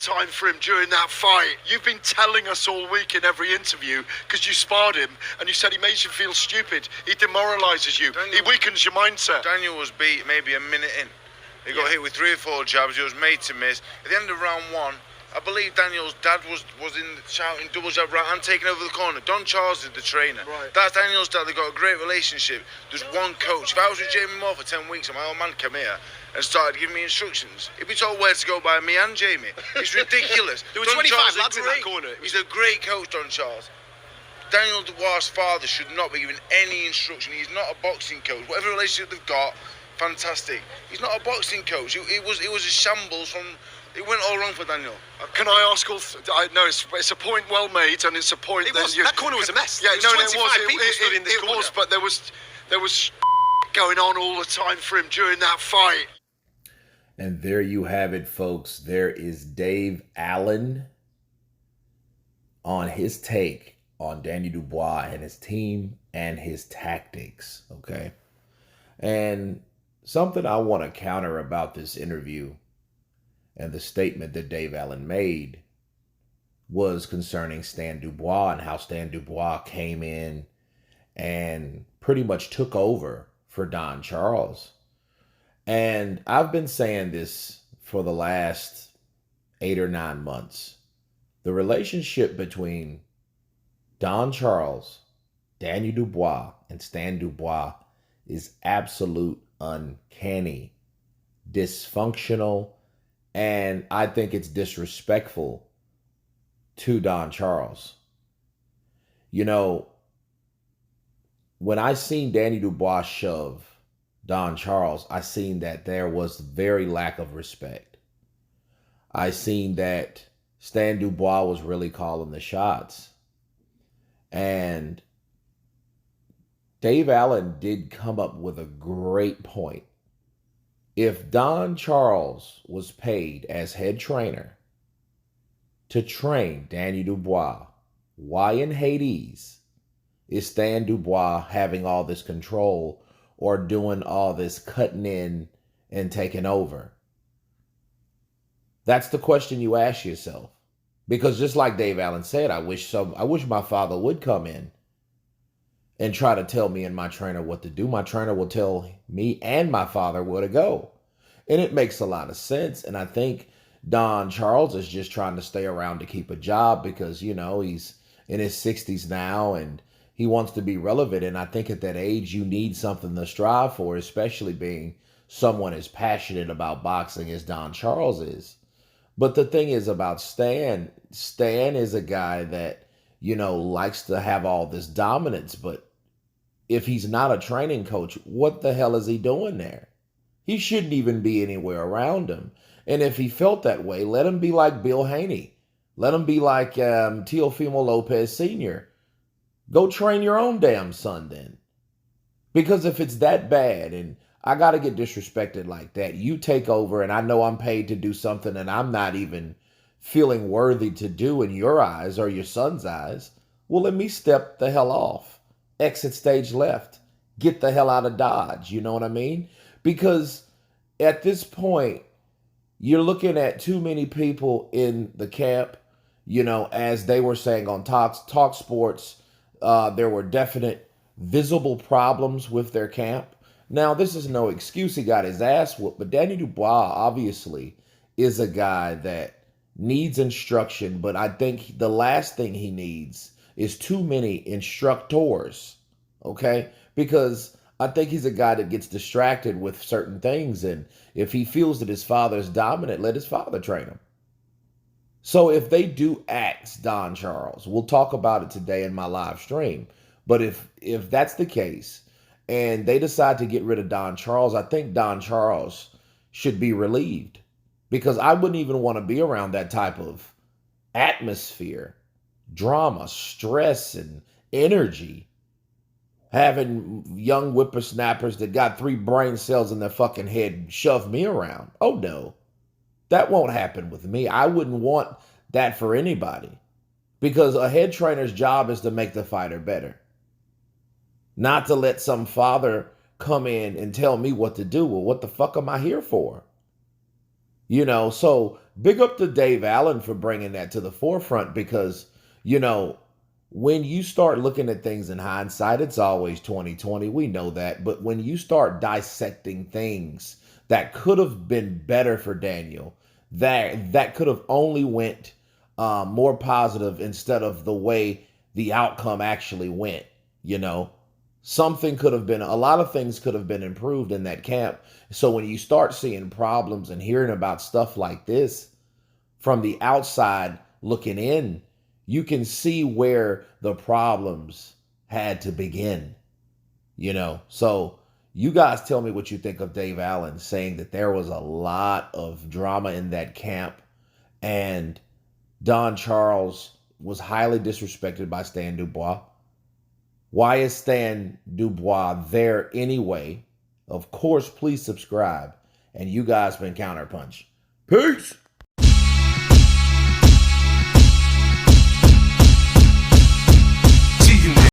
time for him during that fight. You've been telling us all week in every interview, because you sparred him, and you said he makes you feel stupid. He demoralises you. He weakens your mindset. Daniel was beat maybe a minute in. He got hit with 3 or 4 jabs. He was made to miss. At the end of round 1, I believe Daniel's dad was in shouting double jab right and taking over the corner. Don Charles is the trainer. Right. That's Daniel's dad. They've got a great relationship. There's one coach. If I was with Jamie Moore for 10 weeks and my old man came here and started giving me instructions, he'd be told where to go by me and Jamie. It's ridiculous. There were 25 lads in that corner. He's a great coach, Don Charles. Daniel Dubois's father should not be given any instruction. He's not a boxing coach. Whatever relationship they've got, fantastic. He's not a boxing coach. It was a shambles from... It went all wrong for Daniel. Can I ask I know it's a point well made, and it's a point that corner was a mess. Yeah, there was 25 people stood in this corner. It was, but there was going on all the time for him during that fight. And there you have it, folks. There is Dave Allen on his take on Danny Dubois and his team and his tactics, okay? And something I want to counter about this interview and the statement that Dave Allen made was concerning Stan Dubois and how Stan Dubois came in and pretty much took over for Don Charles. And I've been saying this for the last 8 or 9 months. The relationship between Don Charles, Danny Dubois, and Stan Dubois is absolute uncanny, dysfunctional, and I think it's disrespectful to Don Charles. You know, when I seen Danny Dubois shove Don Charles, I seen that there was very lack of respect. I seen that Stan Dubois was really calling the shots. And Dave Allen did come up with a great point. If Don Charles was paid as head trainer to train Danny Dubois, why in Hades is Stan Dubois having all this control or doing all this cutting in and taking over? That's the question you ask yourself. Because just like Dave Allen said, I wish my father would come in and try to tell me and my trainer what to do. My trainer will tell me and my father where to go. And it makes a lot of sense. And I think Don Charles is just trying to stay around to keep a job because, you know, he's in his 60s now and he wants to be relevant. And I think at that age, you need something to strive for, especially being someone as passionate about boxing as Don Charles is. But the thing is about Stan is a guy that, you know, likes to have all this dominance. But if he's not a training coach, what the hell is he doing there? He shouldn't even be anywhere around him. And if he felt that way, let him be like Bill Haney. Let him be like Teofimo Lopez Sr. Go train your own damn son then. Because if it's that bad and I got to get disrespected like that, you take over and I know I'm paid to do something and I'm not even feeling worthy to do in your eyes or your son's eyes, well, let me step the hell off. Exit stage left. Get the hell out of Dodge. You know what I mean? Because at this point, you're looking at too many people in the camp, you know, as they were saying on Talk Sports, there were definite visible problems with their camp. Now, this is no excuse. He got his ass whooped, but Danny Dubois obviously is a guy that needs instruction, but I think the last thing he needs is too many instructors, okay? Because I think he's a guy that gets distracted with certain things, and if he feels that his father is dominant, let his father train him. So if they do axe Don Charles, we'll talk about it today in my live stream, but if that's the case, and they decide to get rid of Don Charles, I think Don Charles should be relieved because I wouldn't even want to be around that type of atmosphere, drama, stress, and energy. Having young whippersnappers that got 3 brain cells in their fucking head shove me around. Oh no, that won't happen with me. I wouldn't want that for anybody because a head trainer's job is to make the fighter better. Not to let some father come in and tell me what to do. Well, what the fuck am I here for? You know, so big up to Dave Allen for bringing that to the forefront because, you know, when you start looking at things in hindsight, it's always 2020. We know that. But when you start dissecting things that could have been better for Daniel, that could have only went more positive instead of the way the outcome actually went, you know. Something could have been, a lot of things could have been improved in that camp. So when you start seeing problems and hearing about stuff like this from the outside looking in, you can see where the problems had to begin, you know. So you guys tell me what you think of Dave Allen saying that there was a lot of drama in that camp and Don Charles was highly disrespected by Stan Dubois. Why is Stan Dubois there anyway? Of course, please subscribe. And you guys been Counterpunch. Peace!